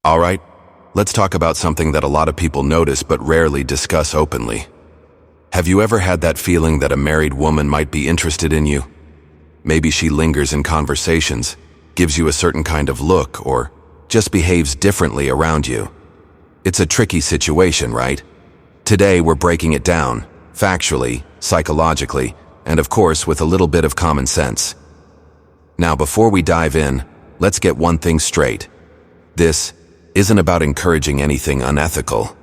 All right, let's talk about something that a lot of people notice but rarely discuss openly. Have you ever had that feeling that a married woman might be interested in you? Maybe she lingers in conversations, gives you a certain kind of look, or just behaves differently around you. It's a tricky situation, right? Today we're breaking it down, factually, psychologically, and of course with a little bit of common sense. Now before we dive in, let's get one thing straight. This isn't about encouraging anything unethical.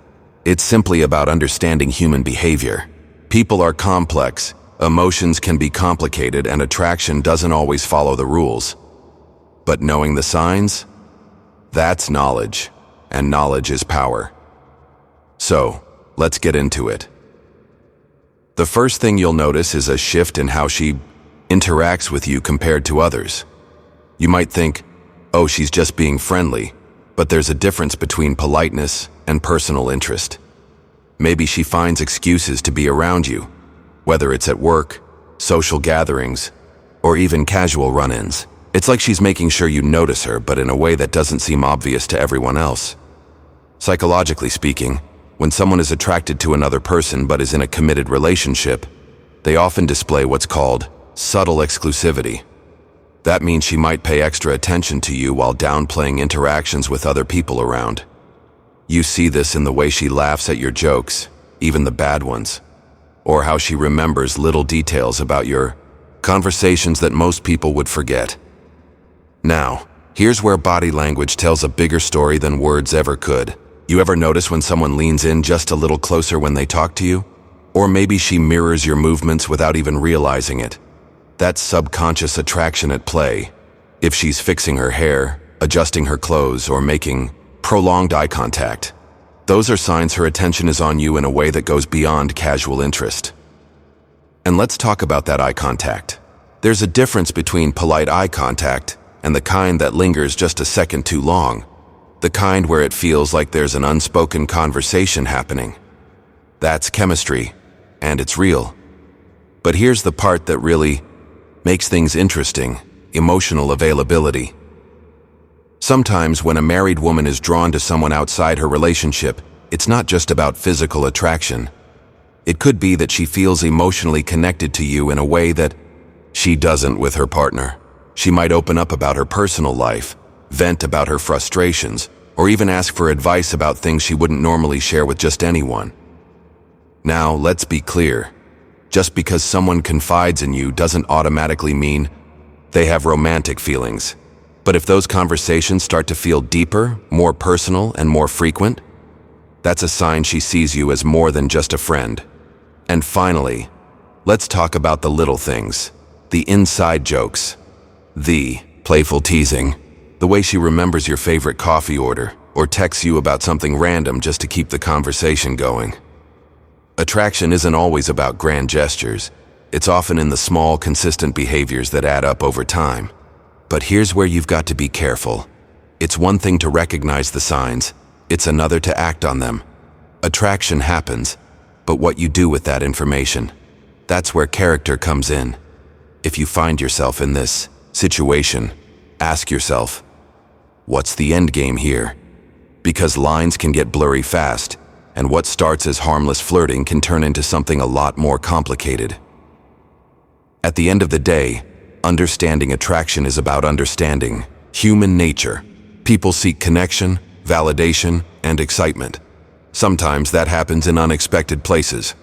It's simply about understanding human behavior. People are complex, emotions can be complicated, and attraction doesn't always follow the rules. But knowing the signs? That's knowledge, and knowledge is power. So, let's get into it. The first thing you'll notice is a shift in how she interacts with you compared to others. You might think, oh, she's just being friendly, but there's a difference between politeness and personal interest. Maybe she finds excuses to be around you, whether it's at work, social gatherings, or even casual run-ins. It's like she's making sure you notice her, but in a way that doesn't seem obvious to everyone else. Psychologically speaking, when someone is attracted to another person but is in a committed relationship, they often display what's called subtle exclusivity. That means she might pay extra attention to you while downplaying interactions with other people around. You see this in the way she laughs at your jokes, even the bad ones, or how she remembers little details about your conversations that most people would forget. Now, here's where body language tells a bigger story than words ever could. You ever notice when someone leans in just a little closer when they talk to you? Or maybe she mirrors your movements without even realizing it. That's subconscious attraction at play. If she's fixing her hair, adjusting her clothes, or making prolonged eye contact, those are signs her attention is on you in a way that goes beyond casual interest. And let's talk about that eye contact. There's a difference between polite eye contact and the kind that lingers just a second too long. The kind where it feels like there's an unspoken conversation happening. That's chemistry, and it's real. But here's the part that really makes things interesting: emotional availability. Sometimes when a married woman is drawn to someone outside her relationship, it's not just about physical attraction. It could be that she feels emotionally connected to you in a way that she doesn't with her partner. She might open up about her personal life, vent about her frustrations, or even ask for advice about things she wouldn't normally share with just anyone. Now, let's be clear. Just because someone confides in you doesn't automatically mean they have romantic feelings. But if those conversations start to feel deeper, more personal, and more frequent, that's a sign she sees you as more than just a friend. And finally, let's talk about the little things, the inside jokes, the playful teasing, the way she remembers your favorite coffee order or texts you about something random just to keep the conversation going. Attraction isn't always about grand gestures. It's often in the small, consistent behaviors that add up over time. But here's where you've got to be careful. It's one thing to recognize the signs, it's another to act on them. Attraction happens, but what you do with that information, that's where character comes in. If you find yourself in this situation, ask yourself, what's the end game here? Because lines can get blurry fast, and what starts as harmless flirting can turn into something a lot more complicated. At the end of the day, understanding attraction is about understanding human nature. People seek connection, validation, and excitement. Sometimes that happens in unexpected places.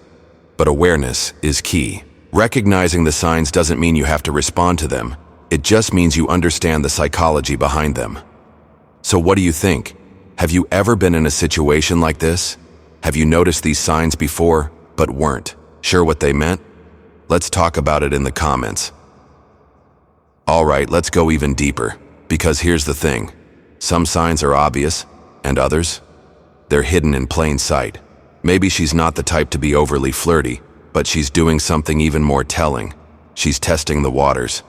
But awareness is key. Recognizing the signs doesn't mean you have to respond to them. It just means you understand the psychology behind them. So what do you think? Have you ever been in a situation like this? Have you noticed these signs before, but weren't sure what they meant? Let's talk about it in the comments. All right, let's go even deeper, because here's the thing. Some signs are obvious, and others, they're hidden in plain sight. Maybe she's not the type to be overly flirty, but she's doing something even more telling. She's testing the waters.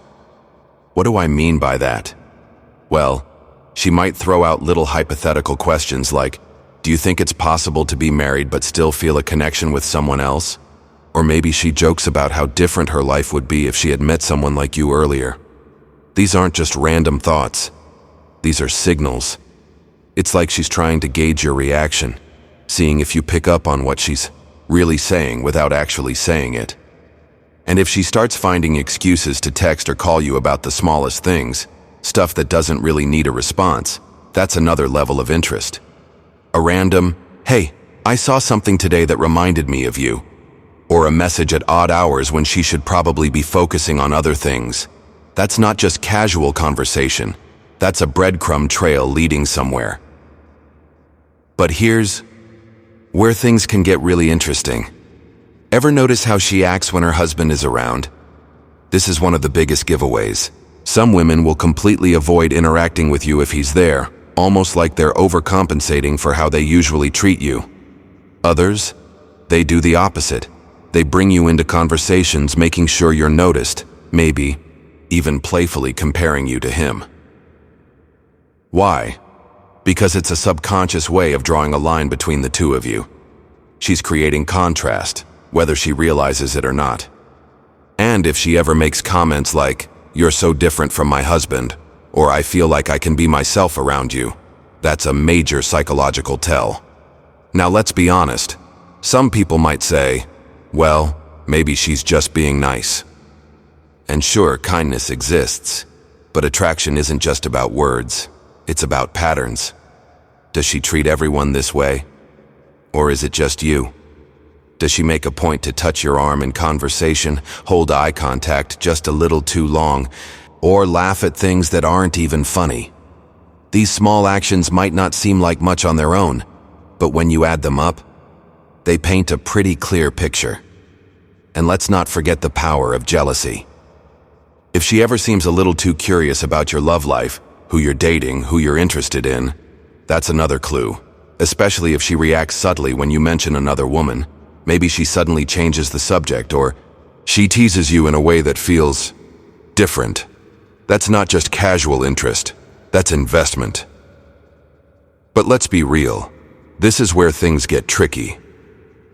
What do I mean by that? Well, she might throw out little hypothetical questions like, do you think it's possible to be married but still feel a connection with someone else? Or maybe she jokes about how different her life would be if she had met someone like you earlier. These aren't just random thoughts. These are signals. It's like she's trying to gauge your reaction, seeing if you pick up on what she's really saying without actually saying it. And if she starts finding excuses to text or call you about the smallest things, stuff that doesn't really need a response, that's another level of interest. A random, "Hey, I saw something today that reminded me of you," or a message at odd hours when she should probably be focusing on other things. That's not just casual conversation. That's a breadcrumb trail leading somewhere. But here's where things can get really interesting. Ever notice how she acts when her husband is around? This is one of the biggest giveaways. Some women will completely avoid interacting with you if he's there, almost like they're overcompensating for how they usually treat you. Others, they do the opposite. They bring you into conversations, making sure you're noticed, maybe even playfully comparing you to him. Why? Because it's a subconscious way of drawing a line between the two of you. She's creating contrast, whether she realizes it or not. And if she ever makes comments like, "You're so different from my husband," or "I feel like I can be myself around you," that's a major psychological tell. Now let's be honest. Some people might say, well, maybe she's just being nice. And sure, kindness exists, but attraction isn't just about words. It's about patterns. Does she treat everyone this way? Or is it just you? Does she make a point to touch your arm in conversation, hold eye contact just a little too long, or laugh at things that aren't even funny? These small actions might not seem like much on their own, but when you add them up, they paint a pretty clear picture. And let's not forget the power of jealousy. If she ever seems a little too curious about your love life, who you're dating, who you're interested in, that's another clue, especially if she reacts subtly when you mention another woman. Maybe she suddenly changes the subject, or she teases you in a way that feels different. That's not just casual interest, that's investment. But let's be real, this is where things get tricky.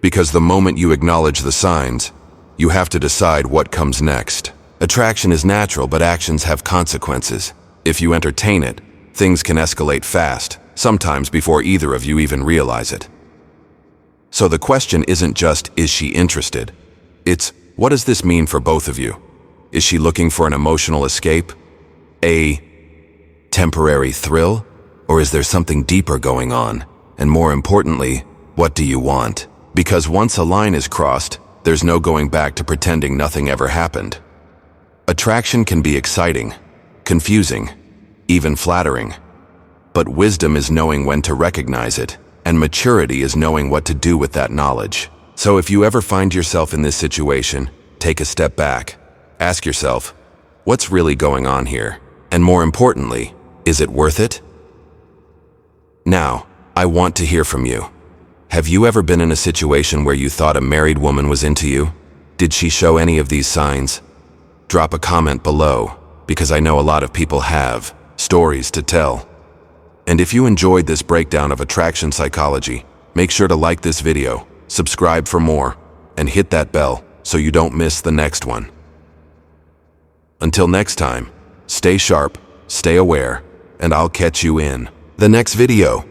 Because the moment you acknowledge the signs, you have to decide what comes next. Attraction is natural, but actions have consequences. If you entertain it, things can escalate fast, sometimes before either of you even realize it. So the question isn't just, is she interested? It's, what does this mean for both of you? Is she looking for an emotional escape? A temporary thrill? Or is there something deeper going on? And more importantly, what do you want? Because once a line is crossed, there's no going back to pretending nothing ever happened. Attraction can be exciting, confusing, even flattering. But wisdom is knowing when to recognize it, and maturity is knowing what to do with that knowledge. So if you ever find yourself in this situation, take a step back. Ask yourself, what's really going on here? And more importantly, is it worth it? Now, I want to hear from you. Have you ever been in a situation where you thought a married woman was into you? Did she show any of these signs? Drop a comment below, because I know a lot of people have stories to tell. And if you enjoyed this breakdown of attraction psychology, make sure to like this video, subscribe for more, and hit that bell so you don't miss the next one. Until next time, stay sharp, stay aware, and I'll catch you in the next video.